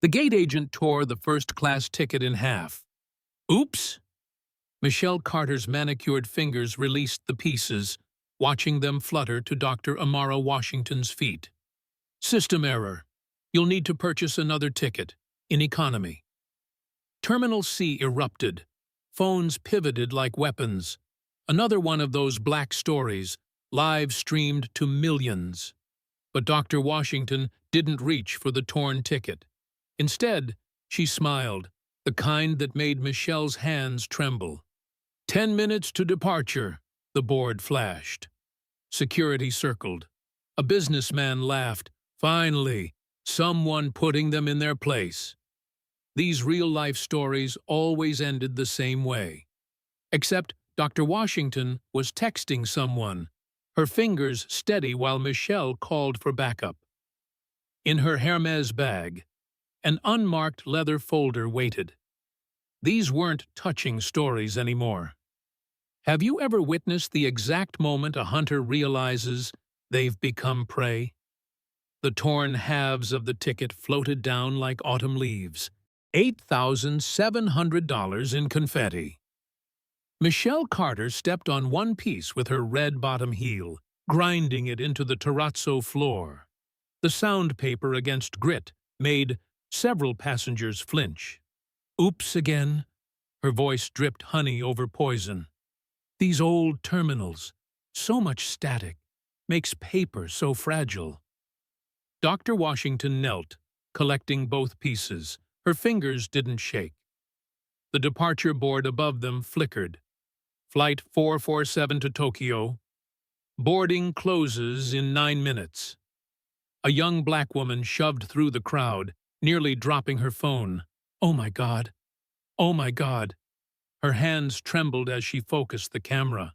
The gate agent tore the first-class ticket in half. Oops! Michelle Carter's manicured fingers released the pieces, watching them flutter to Dr. Amara Washington's feet. System error. You'll need to purchase another ticket, in economy. Terminal C erupted. Phones pivoted like weapons. Another one of those black stories, live-streamed to millions. But Dr. Washington didn't reach for the torn ticket. Instead, she smiled, the kind that made Michelle's hands tremble. 10 minutes to departure, the board flashed. Security circled. A businessman laughed. Finally, someone putting them in their place. These real-life stories always ended the same way. Except Dr. Washington was texting someone, her fingers steady while Michelle called for backup. In her Hermes bag, an unmarked leather folder waited. These weren't touching stories anymore. Have you ever witnessed the exact moment a hunter realizes they've become prey? The torn halves of the ticket floated down like autumn leaves. $8,700 in confetti. Michelle Carter stepped on one piece with her red bottom heel, grinding it into the terrazzo floor. The sound paper against grit made several passengers flinch. Oops again. Her voice dripped honey over poison. These old terminals, so much static, makes paper so fragile. Dr. Washington knelt, collecting both pieces. Her fingers didn't shake. The departure board above them flickered. Flight 447 to Tokyo. Boarding closes in 9 minutes. A young black woman shoved through the crowd, nearly dropping her phone. Oh my God! Oh my God! Her hands trembled as she focused the camera.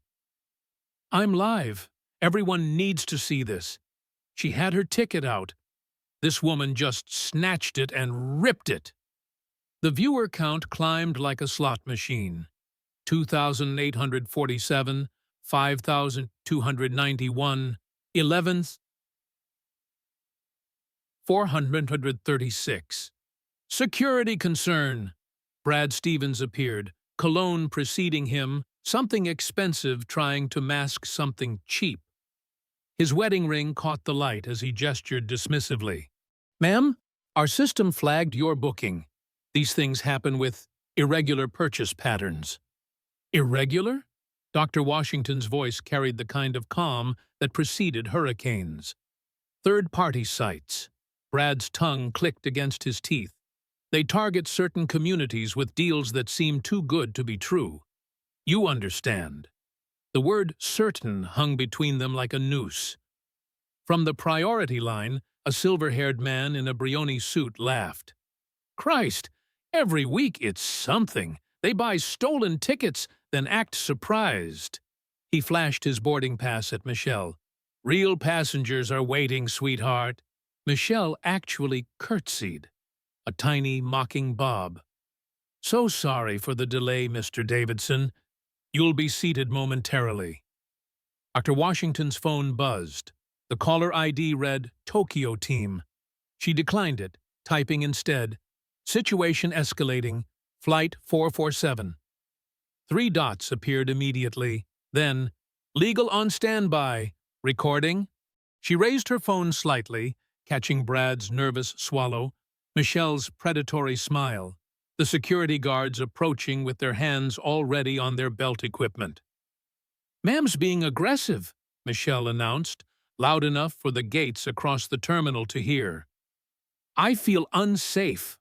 I'm live. Everyone needs to see this. She had her ticket out. This woman just snatched it and ripped it. The viewer count climbed like a slot machine. 2,847, 5,291, 11th, 436. Security concern. Brad Stevens appeared, cologne preceding him, something expensive trying to mask something cheap. His wedding ring caught the light as he gestured dismissively. Ma'am, our system flagged your booking. These things happen with irregular purchase patterns. Irregular? Dr. Washington's voice carried the kind of calm that preceded hurricanes. Third-party sites. Brad's tongue clicked against his teeth. They target certain communities with deals that seem too good to be true. You understand. The word certain hung between them like a noose. From the priority line, a silver-haired man in a Brioni suit laughed. Christ, every week it's something. They buy stolen tickets, then act surprised. He flashed his boarding pass at Michelle. Real passengers are waiting, sweetheart. Michelle actually curtsied. A tiny, mocking bob. So sorry for the delay, Mr. Davidson. You'll be seated momentarily. Dr. Washington's phone buzzed. The caller ID read, Tokyo Team. She declined it, typing instead, Situation escalating, Flight 447. 3 dots appeared immediately. Then, Legal on standby. Recording? She raised her phone slightly, catching Brad's nervous swallow, Michelle's predatory smile, the security guards approaching with their hands already on their belt equipment. Ma'am's being aggressive, Michelle announced, loud enough for the gates across the terminal to hear. I feel unsafe.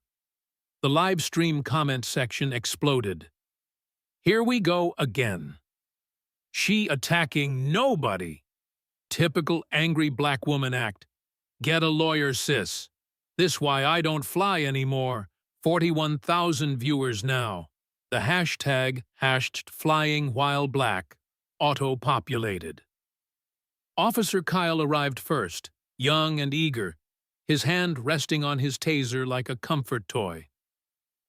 The live stream comment section exploded. Here we go again. She attacking nobody. Typical angry black woman act. Get a lawyer, sis. This why I don't fly anymore. 41,000 viewers now. The hashtag #FlyingWhileBlack auto-populated. Officer Kyle arrived first, young and eager, his hand resting on his taser like a comfort toy.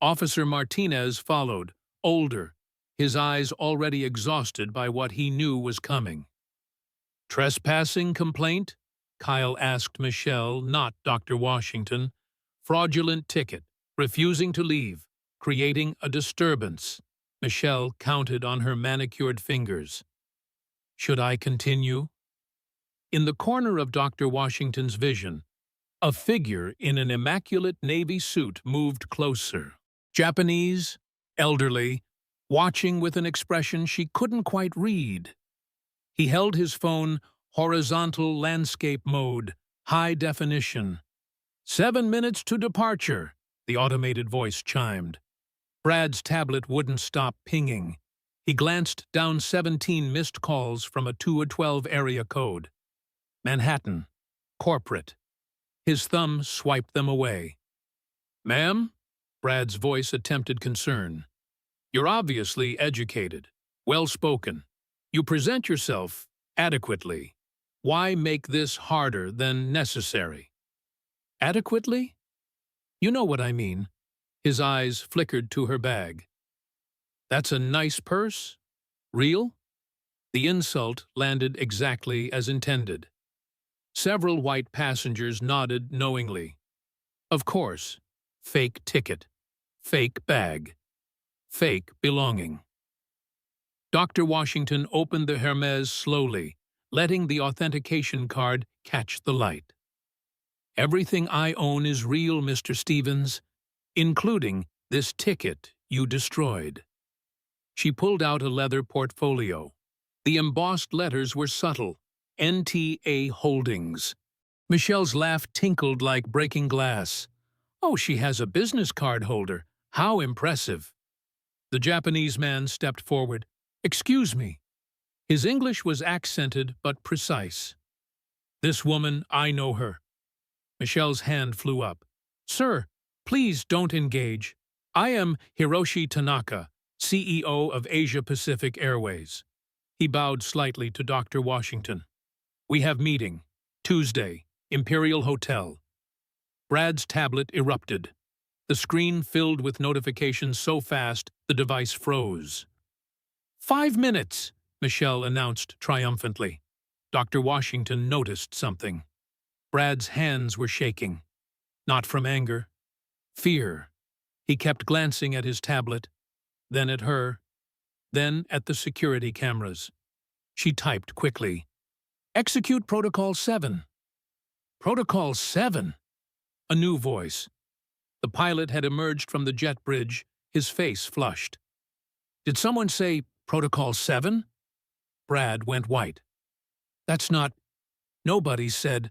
Officer Martinez followed, older, his eyes already exhausted by what he knew was coming. Trespassing complaint? Kyle asked Michelle, not Dr. Washington. Fraudulent ticket. Refusing to leave. Creating a disturbance. Michelle counted on her manicured fingers. Should I continue? In the corner of Dr. Washington's vision, a figure in an immaculate navy suit moved closer. Japanese, elderly, watching with an expression she couldn't quite read. He held his phone horizontal landscape mode, high definition. 7 minutes to departure, the automated voice chimed. Brad's tablet wouldn't stop pinging. He glanced down 17 missed calls from a 212 area code. Manhattan. Corporate. His thumb swiped them away. Ma'am? Brad's voice attempted concern. You're obviously educated, well-spoken. You present yourself adequately. Why make this harder than necessary? Adequately? You know what I mean. His eyes flickered to her bag. That's a nice purse? Real? The insult landed exactly as intended. Several white passengers nodded knowingly. Of course. Fake ticket. Fake bag. Fake belonging. Dr. Washington opened the Hermes slowly, letting the authentication card catch the light. Everything I own is real, Mr. Stevens, including this ticket you destroyed. She pulled out a leather portfolio. The embossed letters were subtle. NTA Holdings. Michelle's laugh tinkled like breaking glass. Oh, she has a business card holder. How impressive. The Japanese man stepped forward. Excuse me. His English was accented but precise. This woman, I know her. Michelle's hand flew up. Sir, please don't engage. I am Hiroshi Tanaka, CEO of Asia Pacific Airways. He bowed slightly to Dr. Washington. We have meeting. Tuesday, Imperial Hotel. Brad's tablet erupted. The screen filled with notifications so fast the device froze. 5 minutes, Michelle announced triumphantly. Dr. Washington noticed something. Brad's hands were shaking. Not from anger. Fear. He kept glancing at his tablet, then at her, then at the security cameras. She typed quickly. Execute Protocol 7. Protocol 7? A new voice. The pilot had emerged from the jet bridge, his face flushed. Did someone say Protocol 7? Brad went white. That's not... Nobody said...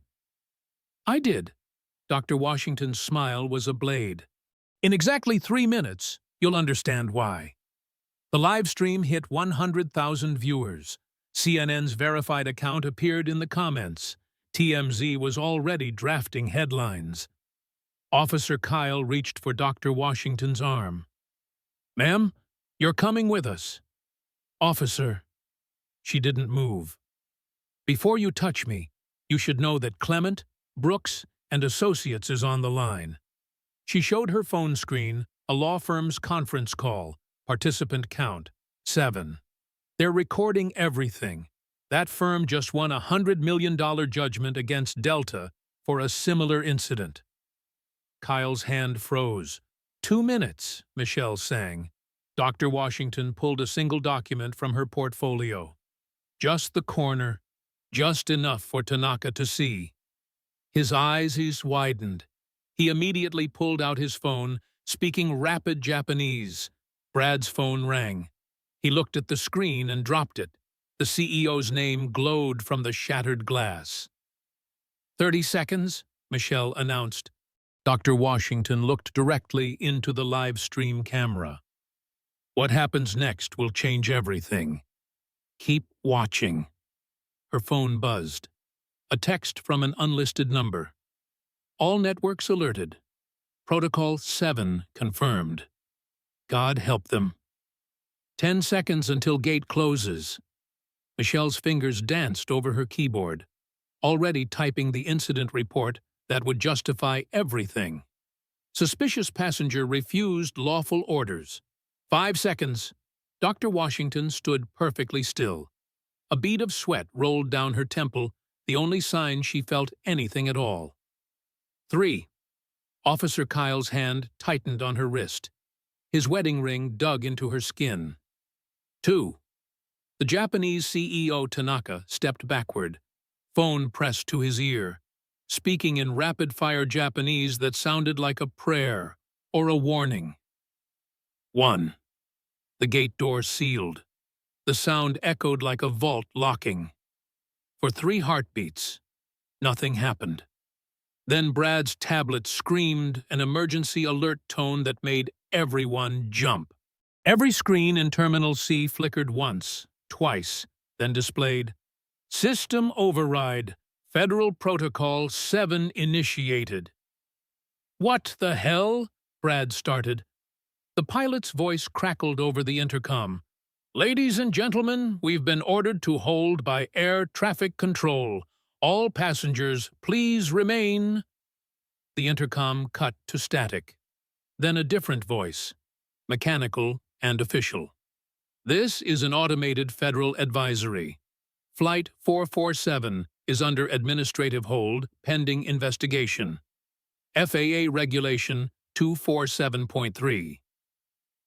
I did. Dr. Washington's smile was a blade. In exactly 3 minutes, you'll understand why. The live stream hit 100,000 viewers. CNN's verified account appeared in the comments. TMZ was already drafting headlines. Officer Kyle reached for Dr. Washington's arm. Ma'am, you're coming with us. Officer. She didn't move. Before you touch me, you should know that Clement, Brooks, and Associates is on the line. She showed her phone screen, a law firm's conference call, participant count, 7. They're recording everything. That firm just won a $100 million judgment against Delta for a similar incident. Kyle's hand froze. 2 minutes, Michelle sang. Dr. Washington pulled a single document from her portfolio. Just the corner, just enough for Tanaka to see. His eyes widened. He immediately pulled out his phone, speaking rapid Japanese. Brad's phone rang. He looked at the screen and dropped it. The CEO's name glowed from the shattered glass. 30 seconds, Michelle announced. Dr. Washington looked directly into the live stream camera. What happens next will change everything. Keep watching. Her phone buzzed. A text from an unlisted number. All networks alerted. Protocol 7 confirmed. God help them. 10 seconds until gate closes. Michelle's fingers danced over her keyboard, already typing the incident report that would justify everything. Suspicious passenger refused lawful orders. 5 seconds. Dr. Washington stood perfectly still. A bead of sweat rolled down her temple, the only sign she felt anything at all. 3. Officer Kyle's hand tightened on her wrist. His wedding ring dug into her skin. 2. The Japanese CEO Tanaka stepped backward, phone pressed to his ear, speaking in rapid-fire Japanese that sounded like a prayer or a warning. 1. The gate door sealed. The sound echoed like a vault locking. For 3 heartbeats, nothing happened. Then Brad's tablet screamed an emergency alert tone that made everyone jump. Every screen in Terminal C flickered once, twice, then displayed, "System override. Federal Protocol 7 initiated." "What the hell?" Brad started. The pilot's voice crackled over the intercom. "Ladies and gentlemen, we've been ordered to hold by air traffic control. All passengers, please remain." The intercom cut to static. Then a different voice, mechanical and official. "This is an automated federal advisory. Flight 447 is under administrative hold pending investigation. FAA Regulation 247.3.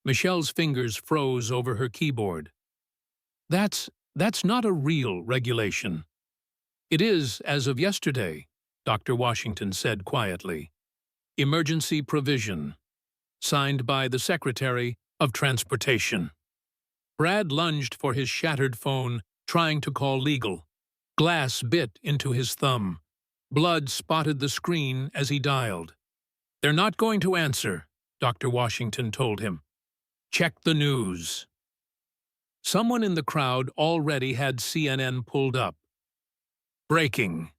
Michelle's fingers froze over her keyboard. That's not a real regulation." "It is as of yesterday," Dr. Washington said quietly. "Emergency provision. Signed by the Secretary of Transportation." Brad lunged for his shattered phone, trying to call legal. Glass bit into his thumb. Blood spotted the screen as he dialed. "They're not going to answer," Dr. Washington told him. "Check the news." Someone in the crowd already had CNN pulled up. Breaking.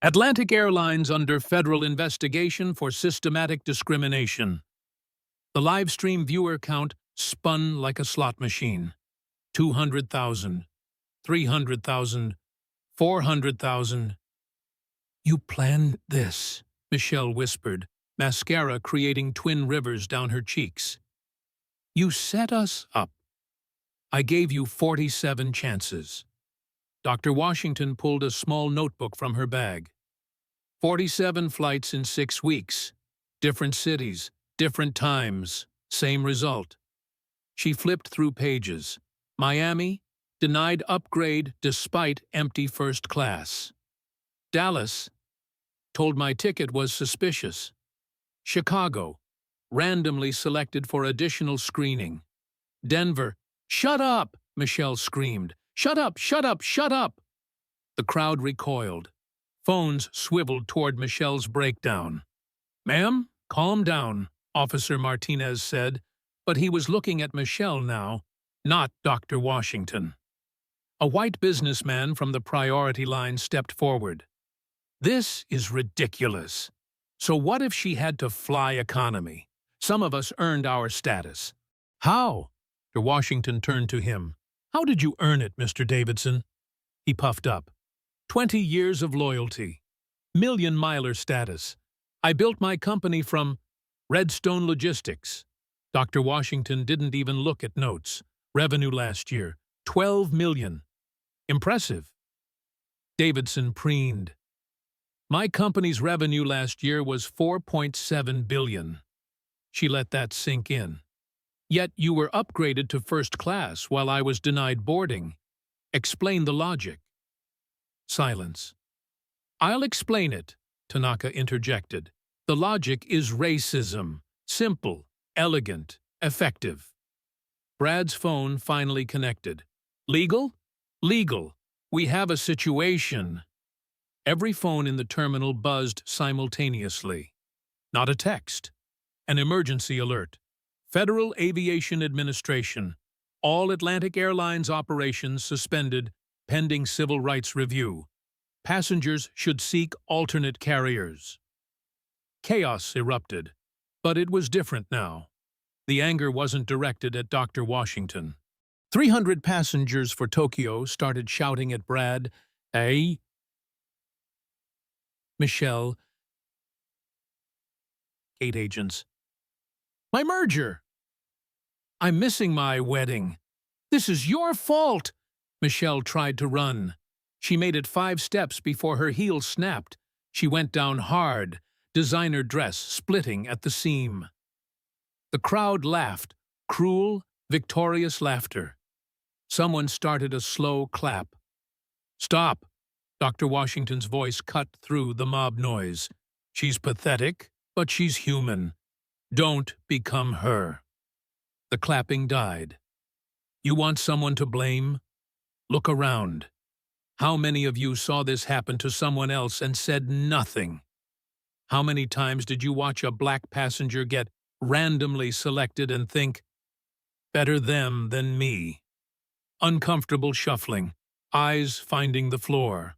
Atlantic Airlines under federal investigation for systematic discrimination. The live stream viewer count spun like a slot machine. 200,000, 300,000, 400,000. "You planned this," Michelle whispered, mascara creating twin rivers down her cheeks. "You set us up. I gave you 47 chances." Dr. Washington pulled a small notebook from her bag. 47 flights in 6 weeks. Different cities, different times, same result. She flipped through pages. Miami, denied upgrade despite empty first class. Dallas, told my ticket was suspicious. Chicago, randomly selected for additional screening. Denver, "Shut up!" Michelle screamed. "Shut up, shut up, shut up!" The crowd recoiled. Phones swiveled toward Michelle's breakdown. "Ma'am, calm down," Officer Martinez said, but he was looking at Michelle now, not Dr. Washington. A white businessman from the priority line stepped forward. "This is ridiculous. So what if she had to fly economy? Some of us earned our status." "How?" Dr. Washington turned to him. "How did you earn it, Mr. Davidson?" He puffed up. 20 years of loyalty. Million-miler status. I built my company from Redstone Logistics." Dr. Washington didn't even look at notes. Revenue last year, 12 million. Impressive. Davidson preened. "My company's revenue last year was 4.7 billion. She let that sink in. "Yet you were upgraded to first class while I was denied boarding. Explain the logic." Silence. "I'll explain it," Tanaka interjected. "The logic is racism. Simple, elegant, effective." Brad's phone finally connected. "Legal? Legal. We have a situation." Every phone in the terminal buzzed simultaneously. Not a text. An emergency alert. Federal Aviation Administration. All Atlantic Airlines operations suspended, pending civil rights review. Passengers should seek alternate carriers. Chaos erupted, but it was different now. The anger wasn't directed at Dr. Washington. 300 passengers for Tokyo started shouting at Brad, "Hey!" Michelle. Gate agents. "My merger! I'm missing my wedding. This is your fault!" Michelle tried to run. She made it 5 steps before her heel snapped. She went down hard. designer dress splitting at the seam. The crowd laughed, cruel, victorious laughter. Someone started a slow clap. "Stop!" Dr. Washington's voice cut through the mob noise. "She's pathetic, but she's human. Don't become her." The clapping died. "You want someone to blame? Look around. How many of you saw this happen to someone else and said nothing? How many times did you watch a black passenger get randomly selected and think, better them than me? Uncomfortable shuffling, eyes finding the floor.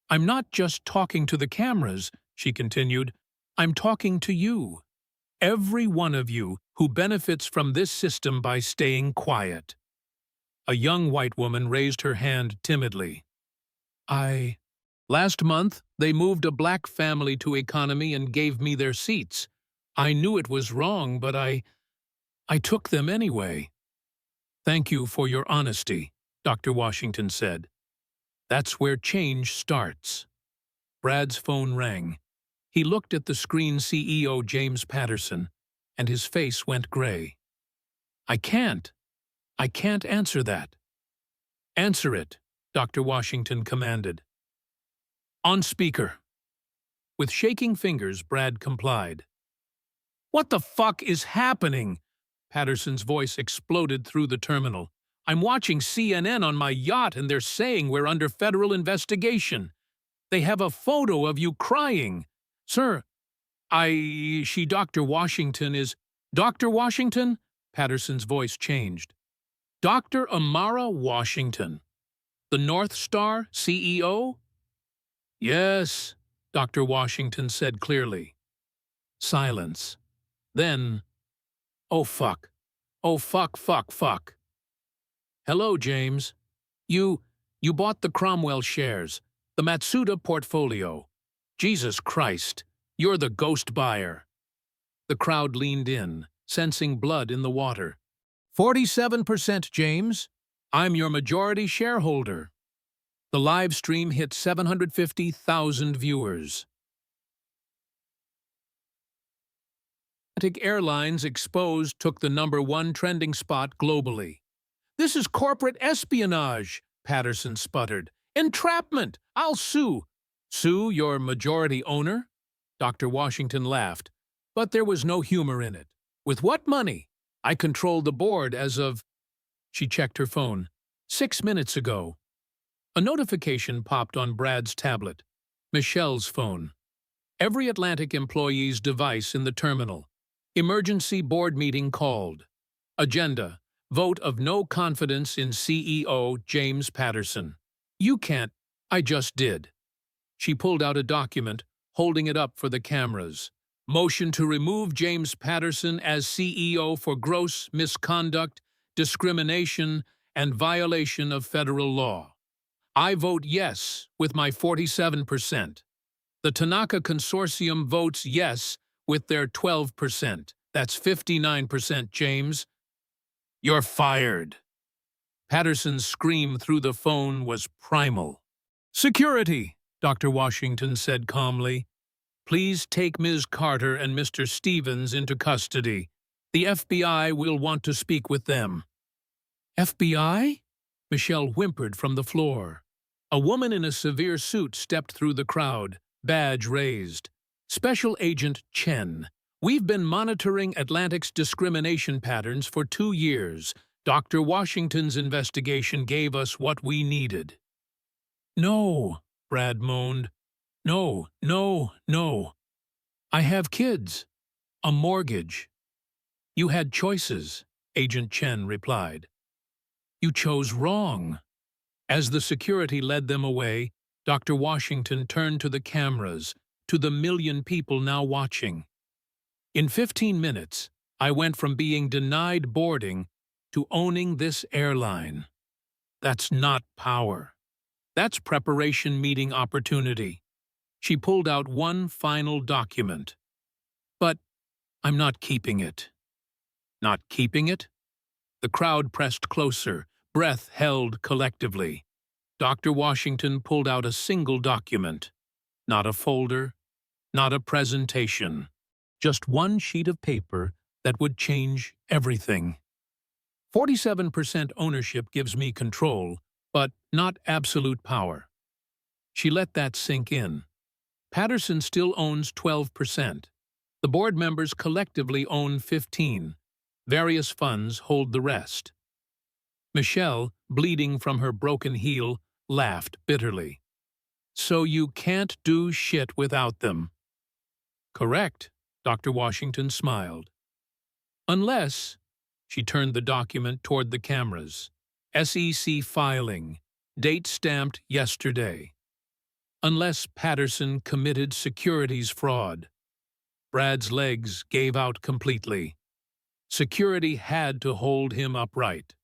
"I'm not just talking to the cameras," she continued. "I'm talking to you. Every one of you who benefits from this system by staying quiet." A young white woman raised her hand timidly. Last month, they moved a black family to economy and gave me their seats. I knew it was wrong, but I took them anyway." "Thank you for your honesty," Dr. Washington said. "That's where change starts." Brad's phone rang. He looked at the screen CEO James Patterson, and his face went gray. I can't answer that." "Answer it," Dr. Washington commanded. "On speaker." With shaking fingers, Brad complied. "What the fuck is happening?" Patterson's voice exploded through the terminal. "I'm watching CNN on my yacht and they're saying we're under federal investigation. They have a photo of you crying. Sir, Dr. Washington is—" "Dr. Washington?" Patterson's voice changed. "Dr. Amara Washington, the North Star CEO?" "Yes," Dr. Washington said clearly. Silence. Then, "Oh fuck. Oh fuck. Hello, James. You bought the Cromwell shares, the Matsuda portfolio. Jesus Christ, you're the ghost buyer." The crowd leaned in, sensing blood in the water. 47%, James. I'm your majority shareholder." The live stream hit 750,000 viewers. Airlines exposed took the #1 trending spot globally. "This is corporate espionage," Patterson sputtered. "Entrapment! I'll sue." "Sue your majority owner?" Dr. Washington laughed, but there was no humor in it. "With what money? I control the board as of—" She checked her phone. 6 minutes ago. A notification popped on Brad's tablet. Michelle's phone. Every Atlantic employee's device in the terminal. Emergency board meeting called. Agenda: vote of no confidence in CEO James Patterson. "You can't." "I just did." She pulled out a document, holding it up for the cameras. "Motion to remove James Patterson as CEO for gross misconduct, discrimination, and violation of federal law. I vote yes with my 47%. The Tanaka Consortium votes yes with their 12%. That's 59%, James. You're fired." Patterson's scream through the phone was primal. "Security," Dr. Washington said calmly. "Please take Ms. Carter and Mr. Stevens into custody. The FBI will want to speak with them." "FBI?" Michelle whimpered from the floor. A woman in a severe suit stepped through the crowd, badge raised. "Special Agent Chen. We've been monitoring Atlantic's discrimination patterns for 2 years. Dr. Washington's investigation gave us what we needed." "No," Brad moaned. No. I have kids. A mortgage." "You had choices," Agent Chen replied. "You chose wrong." As the security led them away, Dr. Washington turned to the cameras, to the million people now watching. "In 15 minutes, I went from being denied boarding to owning this airline. That's not power. That's preparation meeting opportunity." She pulled out one final document. "But I'm not keeping it." "Not keeping it?" The crowd pressed closer, breath held collectively. Dr. Washington pulled out a single document. Not a folder, not a presentation. Just one sheet of paper that would change everything. 47% ownership gives me control, but not absolute power. She let that sink in. Patterson still owns 12%. The board members collectively own 15%. Various funds hold the rest. Michelle, bleeding from her broken heel, laughed bitterly. So you can't do shit without them. Correct, Dr. Washington smiled. Unless, she turned the document toward the cameras. SEC filing, date stamped yesterday. Unless Patterson committed securities fraud. Brad's legs gave out completely. Security had to hold him upright.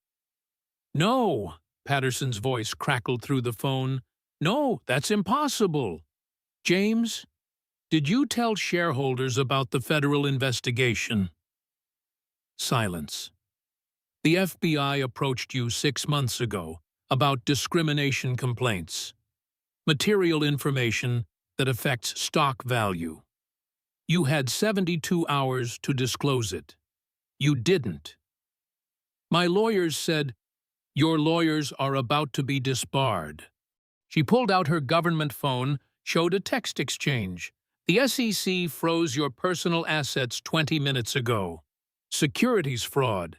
No, Patterson's voice crackled through the phone. No, that's impossible. James, did you tell shareholders about the federal investigation? Silence. The FBI approached you 6 months ago about discrimination complaints. Material information that affects stock value. You had 72 hours to disclose it. You didn't. My lawyers said, your lawyers are about to be disbarred. She pulled out her government phone, showed a text exchange. The SEC froze your personal assets 20 minutes ago. Securities fraud.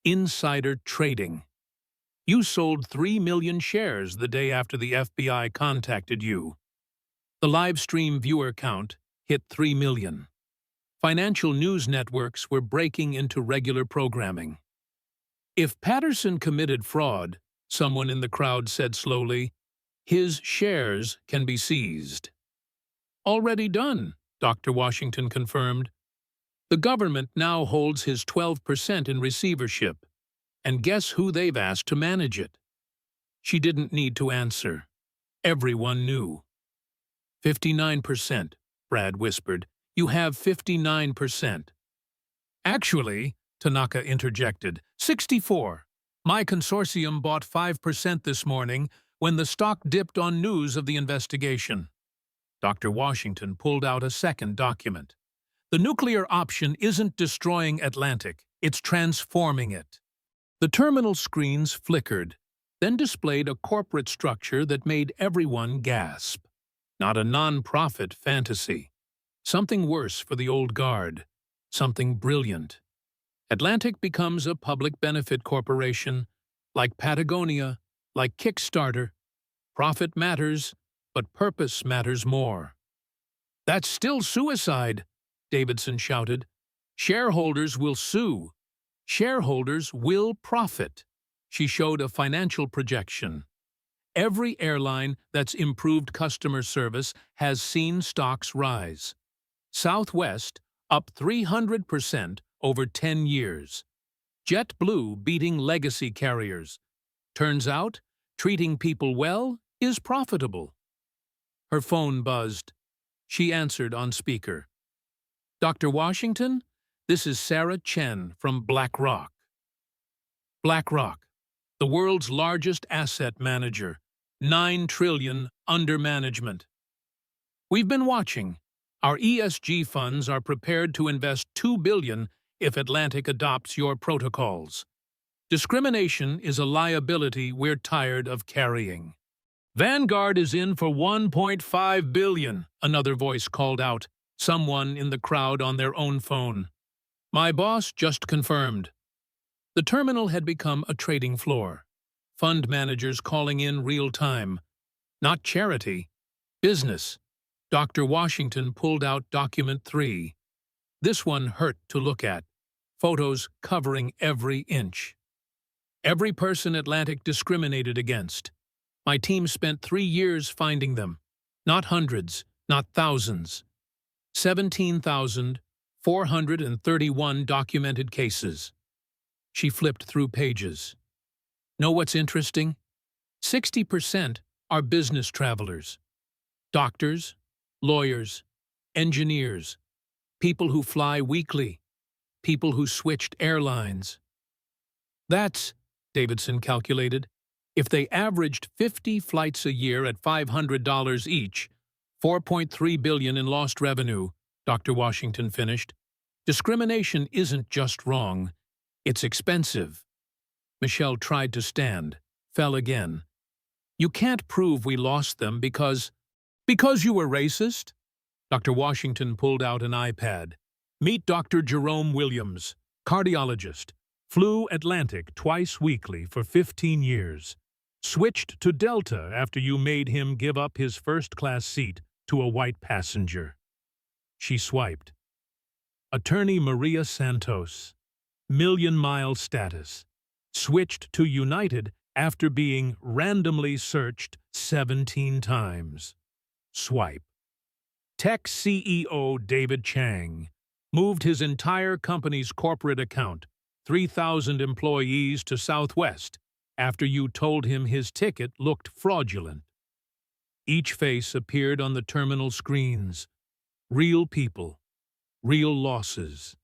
Insider trading. You sold 3 million shares the day after the FBI contacted you. The live stream viewer count hit 3 million. Financial news networks were breaking into regular programming. If Patterson committed fraud, someone in the crowd said slowly, his shares can be seized. Already done, Dr. Washington confirmed. The government now holds his 12% in receivership, and guess who they've asked to manage it? She didn't need to answer. Everyone knew. 59%, Brad whispered. You have 59%. Actually, Tanaka interjected, 64. My consortium bought 5% this morning when the stock dipped on news of the investigation. Dr. Washington pulled out a second document. The nuclear option isn't destroying Atlantic, it's transforming it. The terminal screens flickered, then displayed a corporate structure that made everyone gasp. Not a non-profit fantasy. Something worse for the old guard. Something brilliant. Atlantic becomes a public benefit corporation, like Patagonia, like Kickstarter. Profit matters, but purpose matters more. That's still suicide, Davidson shouted. Shareholders will sue. Shareholders will profit. She showed a financial projection. Every airline that's improved customer service has seen stocks rise. Southwest up 300% over 10 years. JetBlue beating legacy carriers. Turns out, treating people well is profitable. Her phone buzzed. She answered on speaker. Dr. Washington, this is Sarah Chen from Black Rock. Black Rock, the world's largest asset manager, 9 trillion under management. We've been watching. Our ESG funds are prepared to invest $2 billion if Atlantic adopts your protocols. Discrimination is a liability we're tired of carrying. Vanguard is in for $1.5 billion, another voice called out, someone in the crowd on their own phone. My boss just confirmed. The terminal had become a trading floor. Fund managers calling in real time. Not charity. Business. Dr. Washington pulled out document 3. This one hurt to look at. Photos covering every inch. Every person Atlantic discriminated against. My team spent 3 years finding them. Not hundreds, not thousands. 17,431 documented cases. She flipped through pages. Know what's interesting? 60% are business travelers. Doctors, lawyers, engineers, people who fly weekly, people who switched airlines. That's, Davidson calculated, if they averaged 50 flights a year at $500 each, $4.3 billion in lost revenue, Dr. Washington finished. Discrimination isn't just wrong, it's expensive. Michelle tried to stand, fell again. You can't prove we lost them because you were racist? Dr. Washington pulled out an iPad. Meet Dr. Jerome Williams, cardiologist. Flew Atlantic twice weekly for 15 years. Switched to Delta after you made him give up his first-class seat to a white passenger. She swiped. Attorney Maria Santos. Million-mile status. Switched to United after being randomly searched 17 times. Swipe. Tech CEO David Chang moved his entire company's corporate account, 3,000 employees, to Southwest after you told him his ticket looked fraudulent. Each face appeared on the terminal screens. Real people, real losses.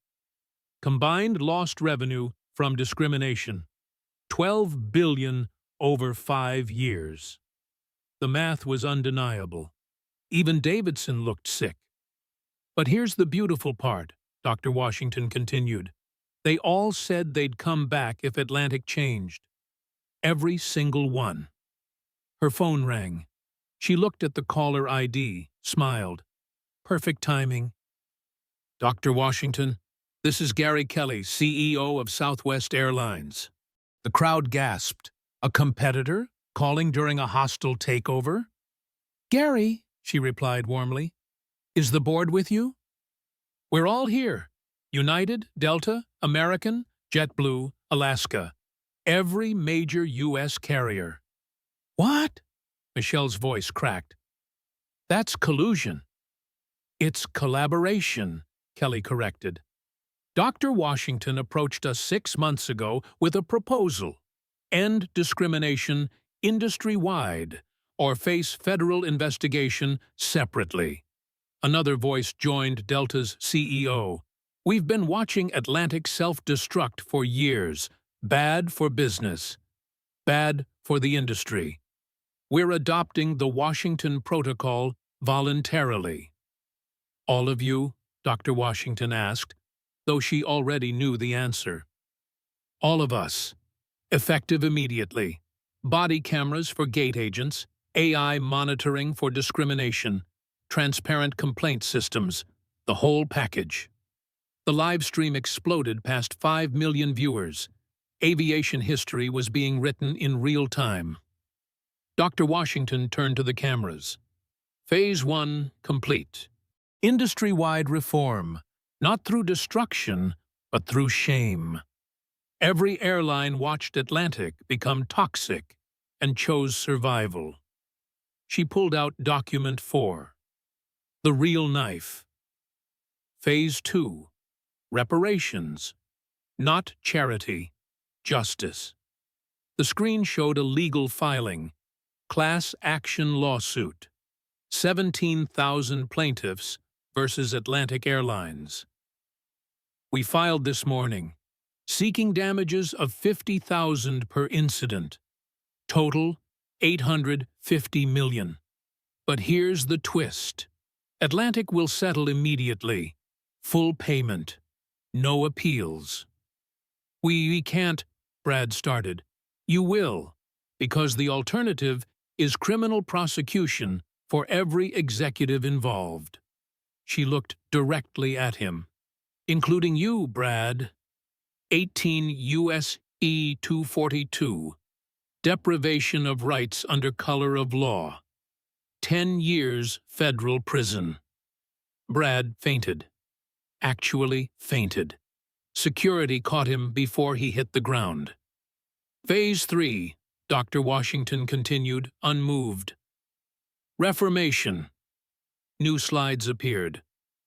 Combined lost revenue from discrimination, $12 billion over 5 years. The math was undeniable. Even Davidson looked sick. But here's the beautiful part, Dr. Washington continued. They all said they'd come back if Atlantic changed. Every single one. Her phone rang. She looked at the caller ID, smiled. Perfect timing. Dr. Washington, this is Gary Kelly, CEO of Southwest Airlines. The crowd gasped. A competitor calling during a hostile takeover? Gary, she replied warmly, is the board with you? We're all here. United, Delta, American, JetBlue, Alaska. Every major U.S. carrier. What? Michelle's voice cracked. That's collusion. It's collaboration, Kelly corrected. Dr. Washington approached us 6 months ago with a proposal. End discrimination industry-wide, or face federal investigation separately. Another voice joined Delta's CEO. We've been watching Atlantic self-destruct for years. Bad for business. Bad for the industry. We're adopting the Washington Protocol voluntarily. All of you? Dr. Washington asked, though she already knew the answer. All of us. Effective immediately. Body cameras for gate agents, AI monitoring for discrimination, transparent complaint systems, the whole package. The live stream exploded past 5 million viewers. Aviation history was being written in real time. Dr. Washington turned to the cameras. Phase 1 complete. Industry-wide reform, not through destruction, but through shame. Every airline watched Atlantic become toxic and chose survival. She pulled out Document 4. The real knife. Phase 2. Reparations. Not charity. Justice. The screen showed a legal filing. Class action lawsuit. 17,000 plaintiffs versus Atlantic Airlines. We filed this morning, seeking damages of $50,000 per incident. Total, $850 million. But here's the twist. Atlantic will settle immediately. Full payment. No appeals. We can't, Brad started. You will, because the alternative is criminal prosecution for every executive involved. She looked directly at him. Including you, Brad. 18 U.S.E. 242. Deprivation of rights under color of law. 10 years federal prison. Brad fainted. Actually fainted. Security caught him before he hit the ground. Phase 3, Dr. Washington continued, unmoved. Reformation. New slides appeared.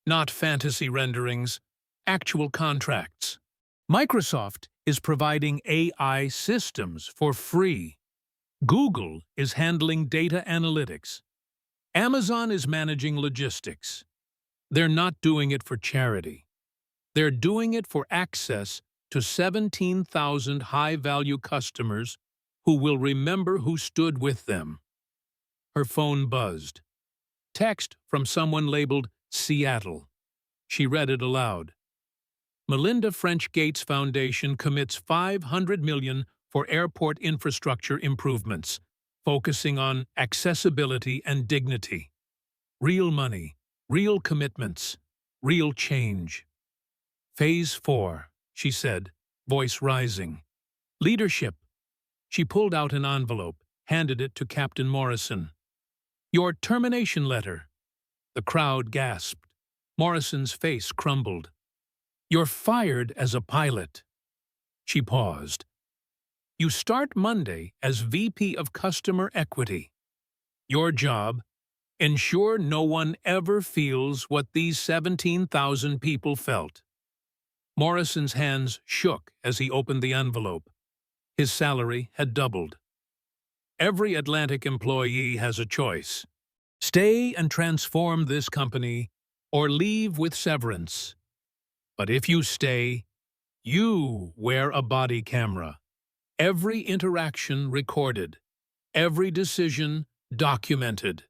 Not fantasy renderings, actual contracts. Microsoft is providing AI systems for free. Google is handling data analytics. Amazon is managing logistics. They're not doing it for charity. They're doing it for access to 17,000 high-value customers who will remember who stood with them. Her phone buzzed. text from someone labeled Seattle. She read it aloud. Melinda French Gates Foundation commits $500 million for airport infrastructure improvements, focusing on accessibility and dignity. Real money, real commitments, real change. Phase 4, she said, voice rising. Leadership. She pulled out an envelope, handed it to Captain Morrison. Your termination letter. The crowd gasped. Morrison's face crumbled. You're fired as a pilot. She paused. You start Monday as VP of Customer Equity. Your job, ensure no one ever feels what these 17,000 people felt. Morrison's hands shook as he opened the envelope. His salary had doubled. Every Atlantic employee has a choice. Stay and transform this company, or leave with severance. But if you stay, you wear a body camera. Every interaction recorded. Every decision documented.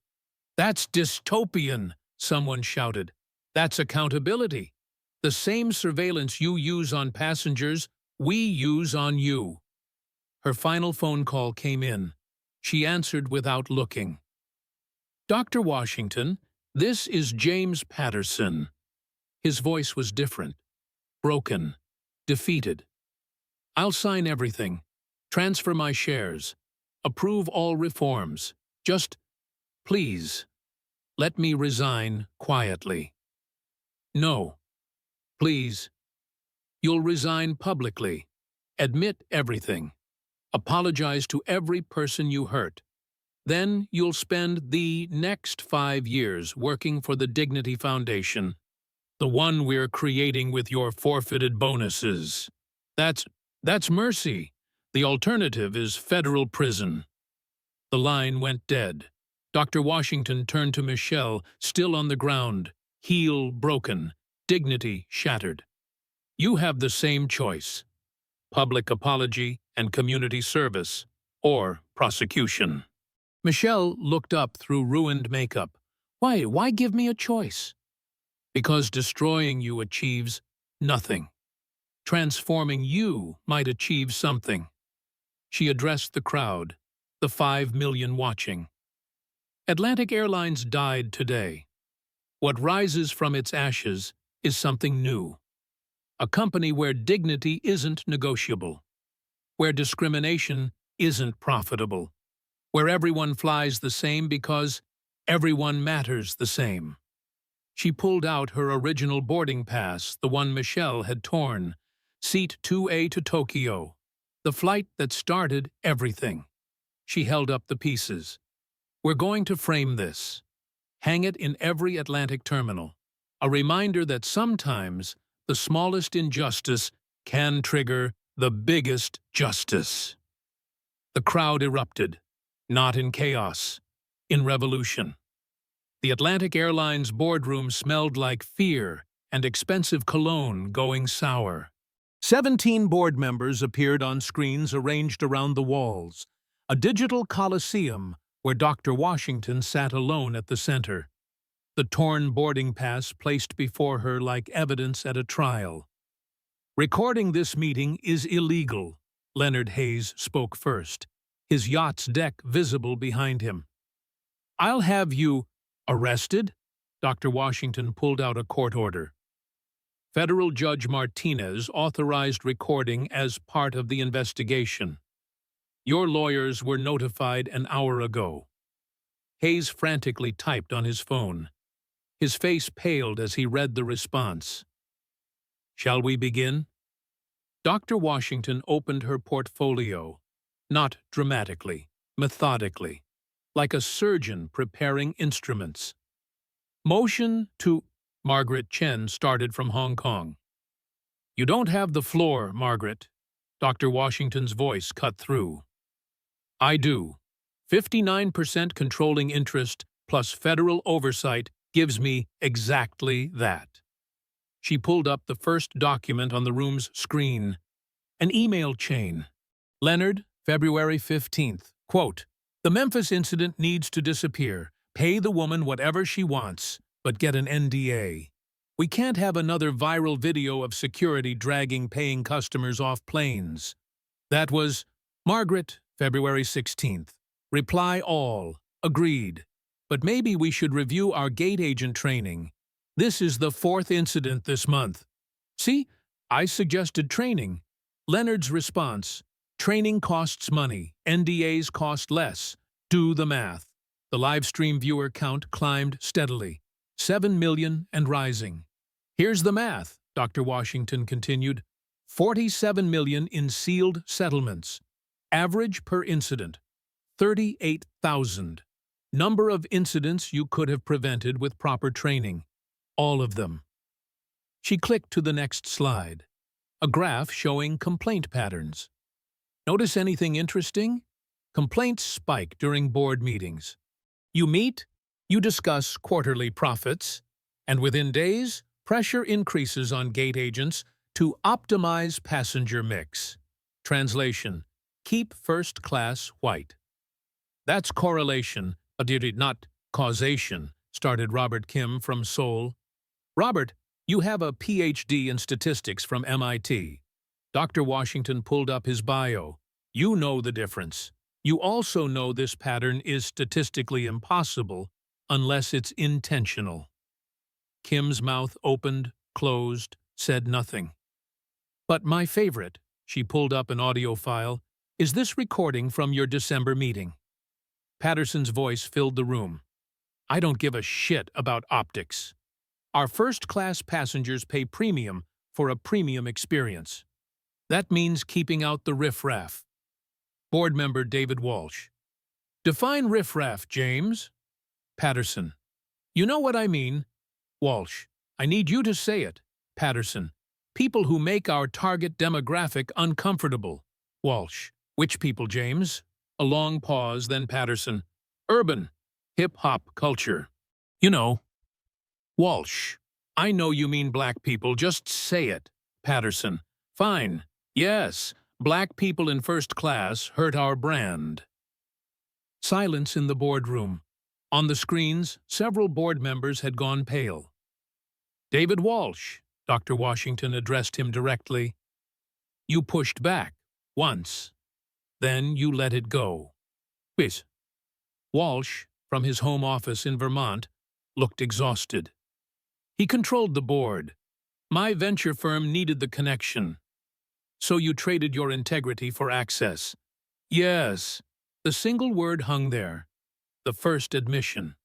That's dystopian, someone shouted. That's accountability. The same surveillance you use on passengers, we use on you. Her final phone call came in. She answered without looking. Dr. Washington, this is James Patterson. His voice was different, broken, defeated. I'll sign everything, transfer my shares, approve all reforms. Just, please, let me resign quietly. No, please. You'll resign publicly, admit everything, apologize to every person you hurt. Then you'll spend the next 5 years working for the Dignity Foundation, the one we're creating with your forfeited bonuses. That's mercy. The alternative is federal prison. The line went dead. Dr. Washington turned to Michelle, still on the ground, heel broken, dignity shattered. You have the same choice: public apology and community service, or prosecution. Michelle looked up through ruined makeup. Why give me a choice? Because destroying you achieves nothing. Transforming you might achieve something. She addressed the crowd, the 5 million watching. Atlantic Airlines died today. What rises from its ashes is something new. A company where dignity isn't negotiable, where discrimination isn't profitable, where everyone flies the same because everyone matters the same. She pulled out her original boarding pass, the one Michelle had torn, seat 2A to Tokyo, the flight that started everything. She held up the pieces. We're going to frame this. Hang it in every Atlantic terminal. A reminder that sometimes the smallest injustice can trigger the biggest justice. The crowd erupted, not in chaos, in revolution. The Atlantic Airlines boardroom smelled like fear and expensive cologne going sour. 17 board members appeared on screens arranged around the walls, a digital coliseum where Dr. Washington sat alone at the center, the torn boarding pass placed before her like evidence at a trial. Recording this meeting is illegal, Leonard Hayes spoke first, his yacht's deck visible behind him. I'll have you arrested? Dr. Washington pulled out a court order. Federal Judge Martinez authorized recording as part of the investigation. Your lawyers were notified an hour ago. Hayes frantically typed on his phone. His face paled as he read the response. Shall we begin? Dr. Washington opened her portfolio, not dramatically, methodically, like a surgeon preparing instruments. Motion to... Margaret Chen started from Hong Kong. You don't have the floor, Margaret. Dr. Washington's voice cut through. I do. 59% controlling interest plus federal oversight gives me exactly that. She pulled up the first document on the room's screen. An email chain. Leonard, February 15th. Quote, the Memphis incident needs to disappear. Pay the woman whatever she wants, but get an NDA. We can't have another viral video of security dragging paying customers off planes. That was Margaret, February 16th. Reply all. Agreed. But maybe we should review our gate agent training. This is the 4th incident this month. See, I suggested training. Leonard's response: training costs money, NDAs cost less. Do the math. The live stream viewer count climbed steadily. 7 million and rising. Here's the math, Dr. Washington continued. 47 million in sealed settlements. Average per incident, 38,000. Number of incidents you could have prevented with proper training. All of them. She clicked to the next slide. A graph showing complaint patterns. Notice anything interesting? Complaints spike during board meetings. You meet, you discuss quarterly profits, and within days, pressure increases on gate agents to optimize passenger mix. Translation: keep first class white. That's correlation, but not causation, started Robert Kim from Seoul. Robert, you have a PhD in statistics from MIT. Dr. Washington pulled up his bio. You know the difference. You also know this pattern is statistically impossible unless it's intentional. Kim's mouth opened, closed, said nothing. But my favorite, she pulled up an audio file, is this recording from your December meeting. Patterson's voice filled the room. I don't give a shit about optics. Our first-class passengers pay premium for a premium experience. That means keeping out the riffraff. Board member David Walsh. Define riffraff, James. Patterson. You know what I mean. Walsh. I need you to say it. Patterson. People who make our target demographic uncomfortable. Walsh. Which people, James? A long pause, then Patterson. Urban. Hip-hop culture. You know. Walsh. I know you mean black people, just say it. Patterson. Fine. Yes, black people in first class hurt our brand. Silence in the boardroom. On the screens, several board members had gone pale. David Walsh, Dr. Washington addressed him directly. You pushed back, once. Then you let it go. Please. Walsh, from his home office in Vermont, looked exhausted. He controlled the board. My venture firm needed the connection. So you traded your integrity for access. Yes. The single word hung there. The first admission.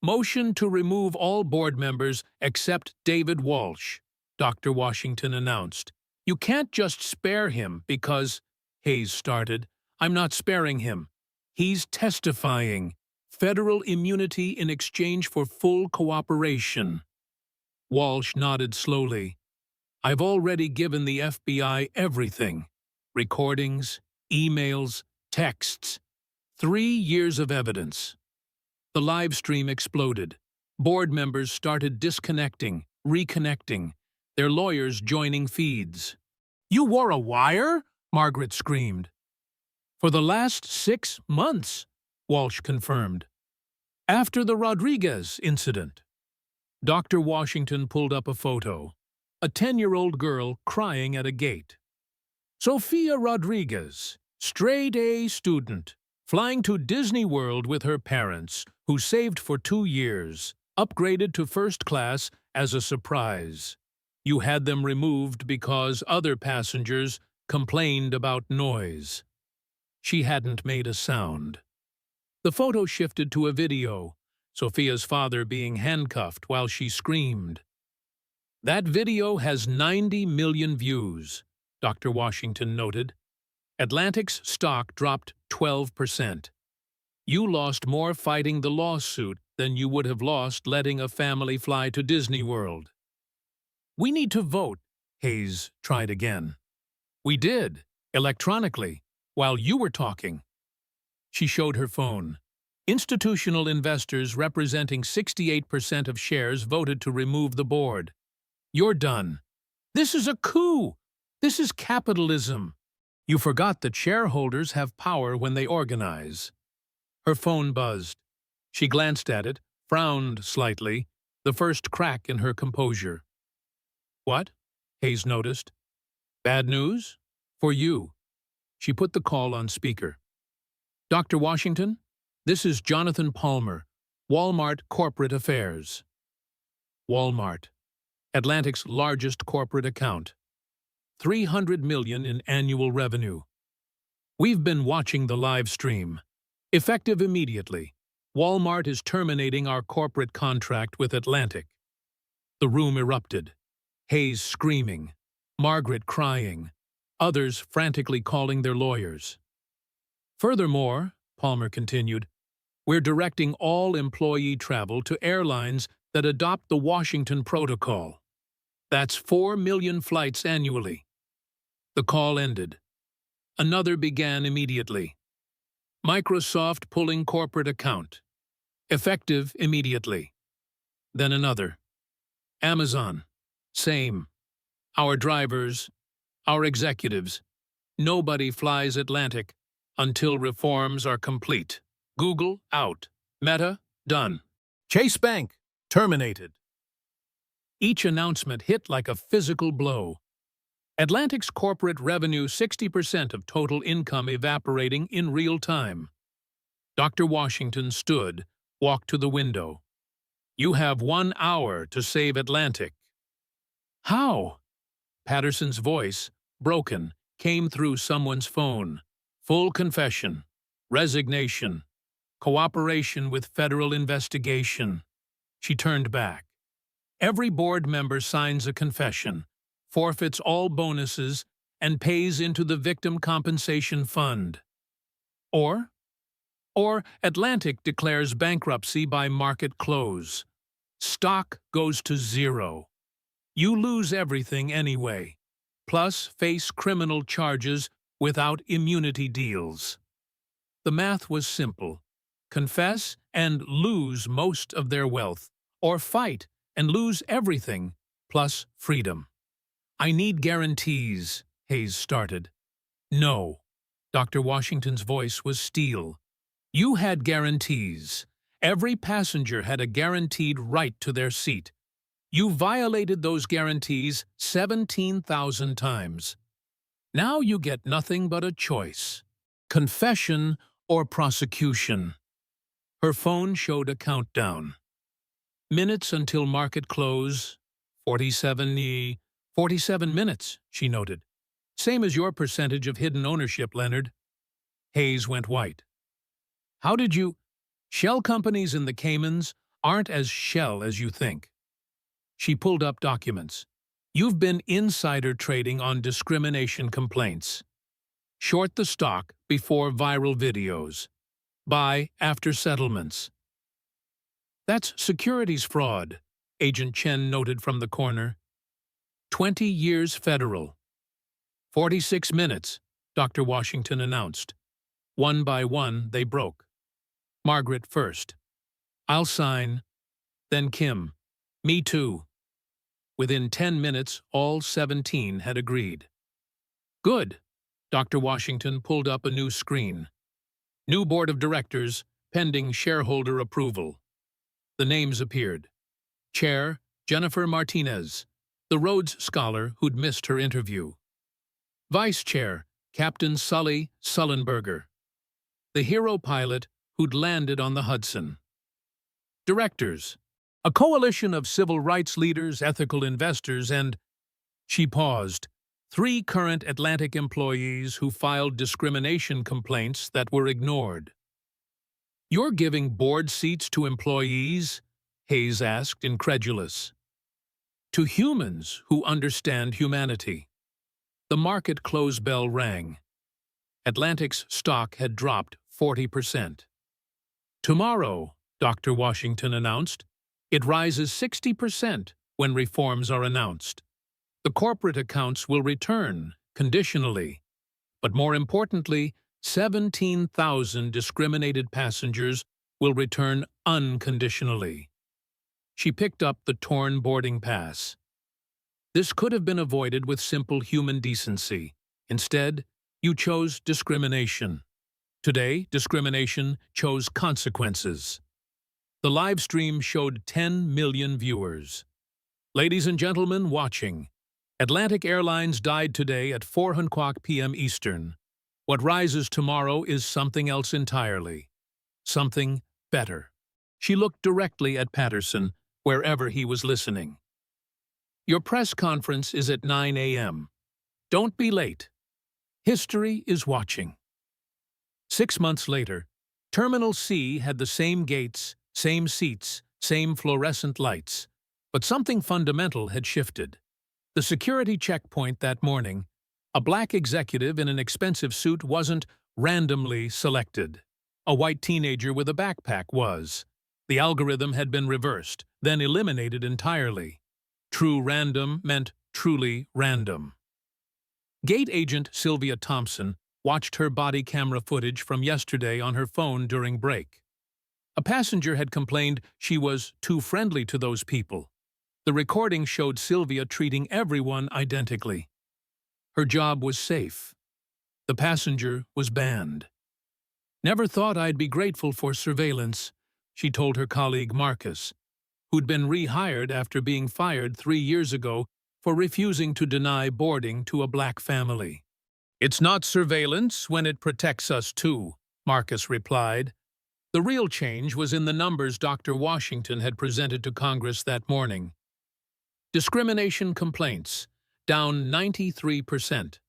Motion to remove all board members except David Walsh, Dr. Washington announced. You can't just spare him because, Hayes started. I'm not sparing him. He's testifying. Federal immunity in exchange for full cooperation. Walsh nodded slowly. I've already given the FBI everything. Recordings, emails, texts. 3 years of evidence. The live stream exploded. Board members started disconnecting, reconnecting, their lawyers joining feeds. You wore a wire? Margaret screamed. For the last 6 months, Walsh confirmed. After the Rodriguez incident. Dr. Washington pulled up a photo. A 10-year-old girl crying at a gate. Sophia Rodriguez, straight-A student, flying to Disney World with her parents, who saved for 2 years, upgraded to first class as a surprise. You had them removed because other passengers complained about noise. She hadn't made a sound. The photo shifted to a video, Sophia's father being handcuffed while she screamed. That video has 90 million views, Dr. Washington noted. Atlantic's stock dropped 12%. You lost more fighting the lawsuit than you would have lost letting a family fly to Disney World. We need to vote, Hayes tried again. We did, electronically, while you were talking. She showed her phone. Institutional investors representing 68% of shares voted to remove the board. You're done. This is a coup. This is capitalism. You forgot that shareholders have power when they organize. Her phone buzzed. She glanced at it, frowned slightly, the first crack in her composure. "What?" Hayes noticed. "Bad news? For you." She put the call on speaker. "Dr. Washington, this is Jonathan Palmer, Walmart Corporate Affairs." Walmart, Atlantic's largest corporate account. 300 million in annual revenue. "We've been watching the live stream. Effective immediately, Walmart is terminating our corporate contract with Atlantic." The room erupted. Hayes screaming, Margaret crying, others frantically calling their lawyers. "Furthermore," Palmer continued, "we're directing all employee travel to airlines that adopt the Washington Protocol. That's 4 million flights annually." The call ended. Another began immediately. "Microsoft pulling corporate account. Effective immediately." Then another. "Amazon. Same. Our drivers, our executives. Nobody flies Atlantic until reforms are complete. Google out. Meta done. Chase Bank terminated." Each announcement hit like a physical blow. Atlantic's corporate revenue, 60% of total income evaporating in real time. Dr. Washington stood, walked to the window. "You have 1 hour to save Atlantic." "How?" Patterson's voice, broken, came through someone's phone. "Full confession, resignation, cooperation with federal investigation." She turned back. "Every board member signs a confession, forfeits all bonuses, and pays into the Victim Compensation Fund. Or Atlantic declares bankruptcy by market close. Stock goes to zero. You lose everything anyway, plus face criminal charges without immunity deals." The math was simple. Confess and lose most of their wealth, or fight and lose everything, plus freedom. "I need guarantees," Hayes started. "No." Dr. Washington's voice was steel. "You had guarantees. Every passenger had a guaranteed right to their seat. You violated those guarantees 17,000 times. Now you get nothing but a choice: confession or prosecution." Her phone showed a countdown. "Minutes until market close. 47 minutes, she noted. "Same as your percentage of hidden ownership, Leonard." Hayes went white. "How did you—" "Shell companies in the Caymans aren't as shell as you think." She pulled up documents. "You've been insider trading on discrimination complaints. Short the stock before viral videos. Buy after settlements." "That's securities fraud," Agent Chen noted from the corner. 20 years federal. 46 minutes, Dr. Washington announced. One by one, they broke. Margaret first. "I'll sign." Then Kim. "Me too." Within 10 minutes, all 17 had agreed. "Good." Dr. Washington pulled up a new screen. "New board of directors, pending shareholder approval." The names appeared. Chair, Jennifer Martinez, the Rhodes Scholar who'd missed her interview. Vice Chair, Captain Sully Sullenberger, the hero pilot who'd landed on the Hudson. Directors, a coalition of civil rights leaders, ethical investors, and— She paused. 3 current Atlantic employees who filed discrimination complaints that were ignored. "You're giving board seats to employees?" Hayes asked, incredulous. "To humans who understand humanity." The market close bell rang. Atlantic's stock had dropped 40%. "Tomorrow," Dr. Washington announced, "it rises 60% when reforms are announced. The corporate accounts will return, conditionally. But more importantly, 17,000 discriminated passengers will return unconditionally." She picked up the torn boarding pass. "This could have been avoided with simple human decency. Instead, you chose discrimination. Today, discrimination chose consequences." The live stream showed 10 million viewers. Ladies and gentlemen watching, Atlantic Airlines died today at 4:00 p.m. Eastern. What rises tomorrow is something else entirely. Something better. She looked directly at Patterson, wherever he was listening. Your press conference is at 9 a.m. Don't be late. History is watching. 6 months later, Terminal C had the same gates, same seats, same fluorescent lights, but something fundamental had shifted. The security checkpoint that morning, a black executive in an expensive suit wasn't randomly selected. A white teenager with a backpack was. The algorithm had been reversed, then eliminated entirely. True random meant truly random. Gate agent Sylvia Thompson watched her body camera footage from yesterday on her phone during break. A passenger had complained she was too friendly to those people. The recording showed Sylvia treating everyone identically. Her job was safe. The passenger was banned. "Never thought I'd be grateful for surveillance," she told her colleague Marcus, who'd been rehired after being fired 3 years ago for refusing to deny boarding to a black family. "It's not surveillance when it protects us too," Marcus replied. The real change was in the numbers Dr. Washington had presented to Congress that morning. Discrimination complaints, down 93%.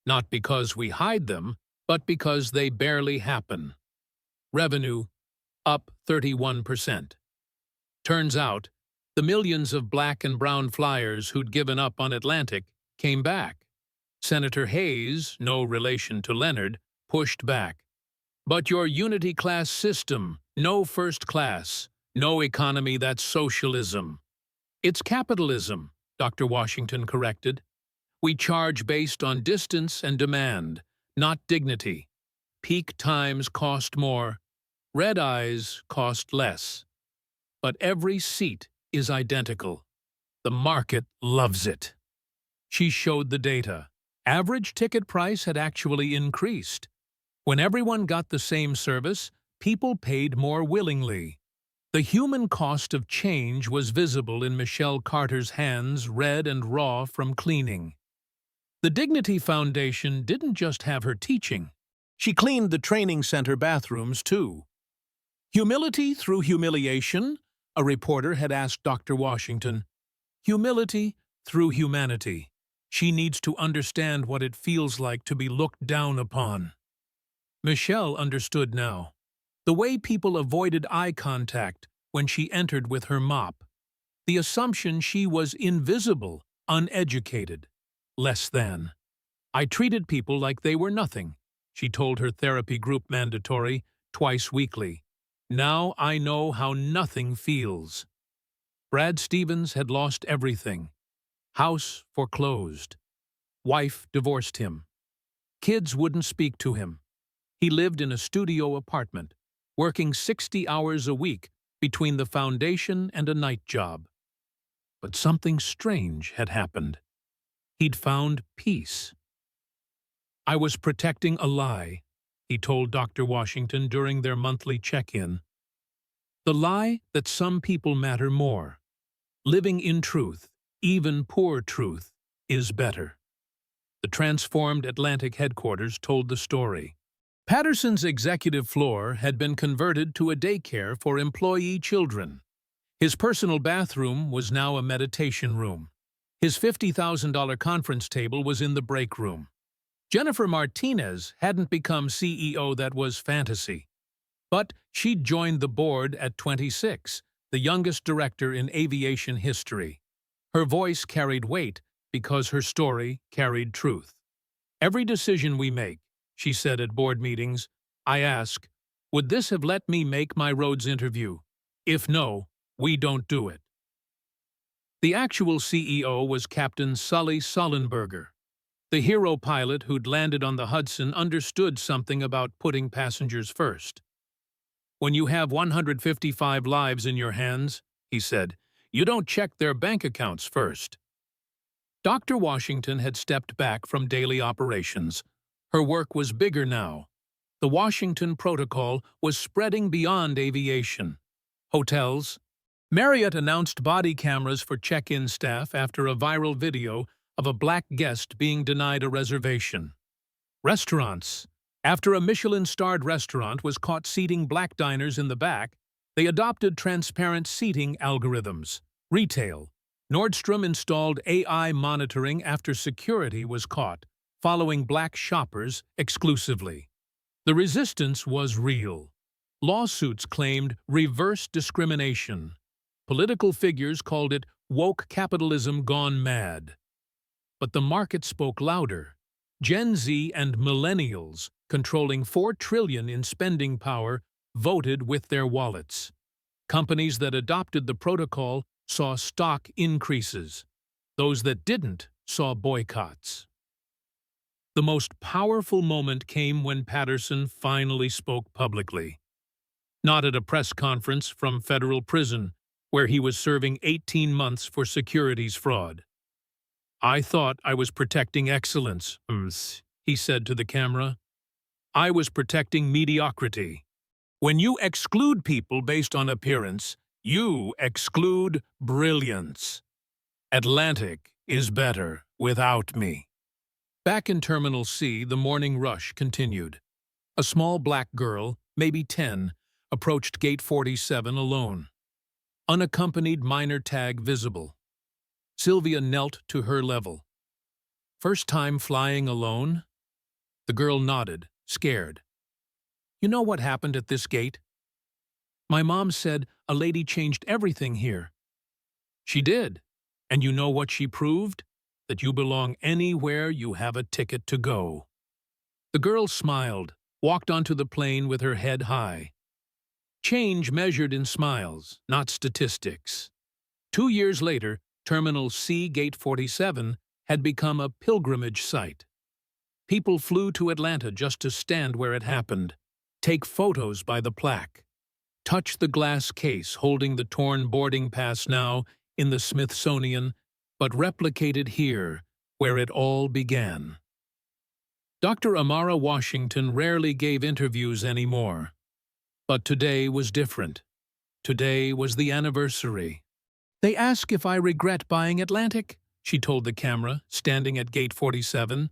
Not because we hide them, but because they barely happen. Revenue, up 31%. Turns out, the millions of black and brown flyers who'd given up on Atlantic came back. Senator Hayes, no relation to Leonard, pushed back. "But your unity-class system, no first class, no economy, that's socialism." "It's capitalism," Dr. Washington corrected. "We charge based on distance and demand, not dignity. Peak times cost more. Red eyes cost less. But every seat is identical. The market loves it." She showed the data. Average ticket price had actually increased. When everyone got the same service, people paid more willingly. The human cost of change was visible in Michelle Carter's hands, red and raw from cleaning. The Dignity Foundation didn't just have her teaching. She cleaned the training center bathrooms, too. "Humility through humiliation?" a reporter had asked Dr. Washington. "Humility through humanity. She needs to understand what it feels like to be looked down upon." Michelle understood now. The way people avoided eye contact when she entered with her mop. The assumption she was invisible, uneducated, less than. "I treated people like they were nothing," she told her therapy group mandatory twice weekly. "Now I know how nothing feels." Brad Stevens had lost everything. House foreclosed. Wife divorced him. Kids wouldn't speak to him. He lived in a studio apartment, working 60 hours a week between the foundation and a night job. But something strange had happened. He'd found peace. "I was protecting a lie," he told Dr. Washington during their monthly check-in. "The lie that some people matter more. Living in truth, even poor truth, is better." The transformed Atlantic headquarters told the story. Patterson's executive floor had been converted to a daycare for employee children. His personal bathroom was now a meditation room. His $50,000 conference table was in the break room. Jennifer Martinez hadn't become CEO, that was fantasy. But she'd joined the board at 26, the youngest director in aviation history. Her voice carried weight because her story carried truth. "Every decision we make," she said at board meetings, "I ask, would this have let me make my Rhodes interview? If no, we don't do it." The actual CEO was Captain Sully Sullenberger. The hero pilot who'd landed on the Hudson understood something about putting passengers first. "When you have 155 lives in your hands," he said, "you don't check their bank accounts first." Dr. Washington had stepped back from daily operations. Her work was bigger now. The Washington Protocol was spreading beyond aviation. Hotels. Marriott announced body cameras for check-in staff after a viral video of a black guest being denied a reservation. Restaurants. After a Michelin-starred restaurant was caught seating black diners in the back, they adopted transparent seating algorithms. Retail. Nordstrom installed AI monitoring after security was caught, following black shoppers exclusively. The resistance was real. Lawsuits claimed reverse discrimination. Political figures called it woke capitalism gone mad. But the market spoke louder. Gen Z and millennials, controlling $4 trillion in spending power, voted with their wallets. Companies that adopted the protocol saw stock increases. Those that didn't saw boycotts. The most powerful moment came when Patterson finally spoke publicly. Not at a press conference from federal prison, where he was serving 18 months for securities fraud. "I thought I was protecting excellence," he said to the camera. "I was protecting mediocrity. When you exclude people based on appearance, you exclude brilliance. Atlantic is better without me." Back in Terminal C, the morning rush continued. A small black girl, maybe 10, approached Gate 47 alone. Unaccompanied minor tag visible. Sylvia knelt to her level. "First time flying alone?" The girl nodded, scared. "You know what happened at this gate? My mom said a lady changed everything here." "She did. And you know what she proved? That you belong anywhere you have a ticket to go." The girl smiled, walked onto the plane with her head high. Change measured in smiles, not statistics. 2 years later, Terminal C, Gate 47, had become a pilgrimage site. People flew to Atlanta just to stand where it happened, take photos by the plaque, touch the glass case holding the torn boarding pass now in the Smithsonian, but replicated here, where it all began. Dr. Amara Washington rarely gave interviews anymore. But today was different. Today was the anniversary. "They ask if I regret buying Atlantic," she told the camera, standing at Gate 47.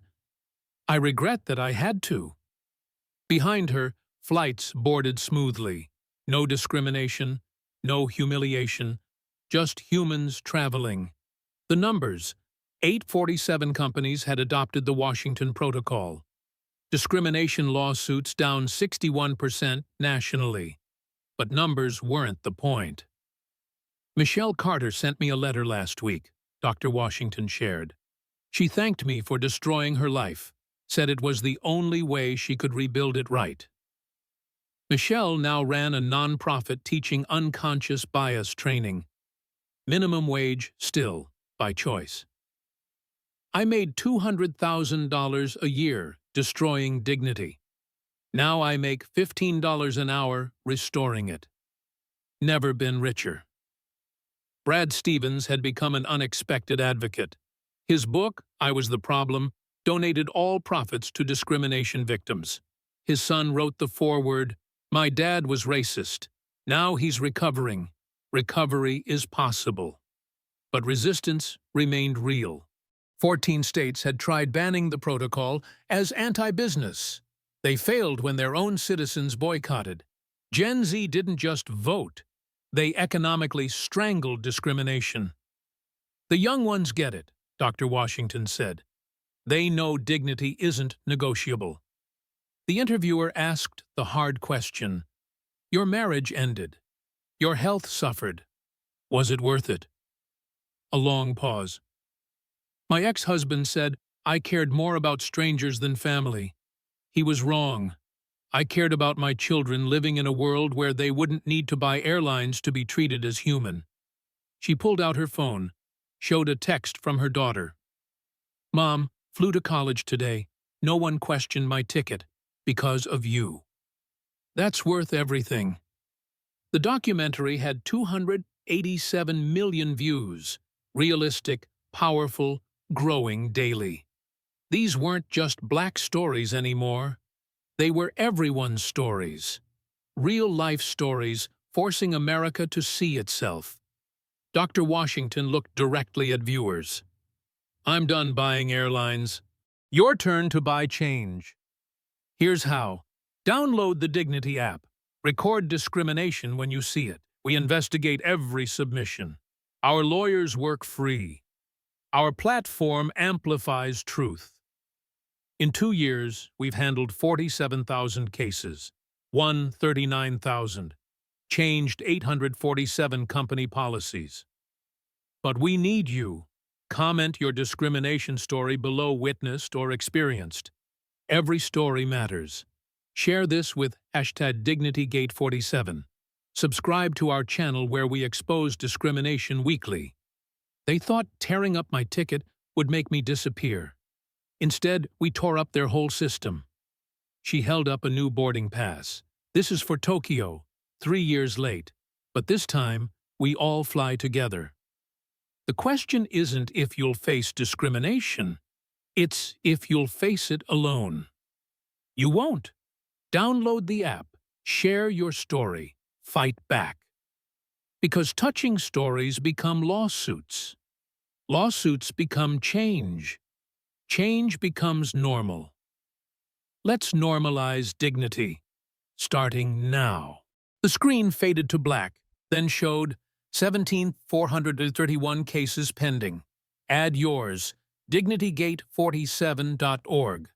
"I regret that I had to." Behind her, flights boarded smoothly. No discrimination, no humiliation, just humans traveling. The numbers: 847 companies had adopted the Washington Protocol. Discrimination lawsuits down 61% nationally. But numbers weren't the point. "Michelle Carter sent me a letter last week," Dr. Washington shared. "She thanked me for destroying her life, said it was the only way she could rebuild it right." Michelle now ran a nonprofit teaching unconscious bias training. Minimum wage still, by choice. "I made $200,000 a year destroying dignity. Now I make $15 an hour restoring it. Never been richer." Brad Stevens had become an unexpected advocate. His book, I Was the Problem, donated all profits to discrimination victims. His son wrote the foreword, "My dad was racist. Now he's recovering. Recovery is possible." But resistance remained real. 14 states had tried banning the protocol as anti-business. They failed when their own citizens boycotted. Gen Z didn't just vote. They economically strangled discrimination. "The young ones get it," Dr. Washington said. "They know dignity isn't negotiable." The interviewer asked the hard question. "Your marriage ended. Your health suffered. Was it worth it?" A long pause. "My ex-husband said I cared more about strangers than family. He was wrong. I cared about my children living in a world where they wouldn't need to buy airlines to be treated as human." She pulled out her phone, showed a text from her daughter. "Mom, flew to college today. No one questioned my ticket. Because of you." That's worth everything. The documentary had 287 million views. Realistic, powerful, growing daily. These weren't just black stories anymore. They were everyone's stories. Real-life stories forcing America to see itself. Dr. Washington looked directly at viewers. I'm done buying airlines. Your turn to buy change. Here's how. Download the Dignity app. Record discrimination when you see it. We investigate every submission. Our lawyers work free. Our platform amplifies truth. In 2 years, we've handled 47,000 cases, won 39,000, changed 847 company policies. But we need you. Comment your discrimination story below witnessed or experienced. Every story matters. Share this with #DignityGate47. Subscribe to our channel where we expose discrimination weekly. They thought tearing up my ticket would make me disappear. Instead, we tore up their whole system. She held up a new boarding pass. This is for Tokyo, 3 years late. But this time, we all fly together. The question isn't if you'll face discrimination. It's if you'll face it alone. You won't. Download the app. Share your story. Fight back. Because touching stories become lawsuits. Lawsuits become change. Change becomes normal. Let's normalize dignity, starting now. The screen faded to black, then showed 17,431 cases pending. Add yours, dignitygate47.org.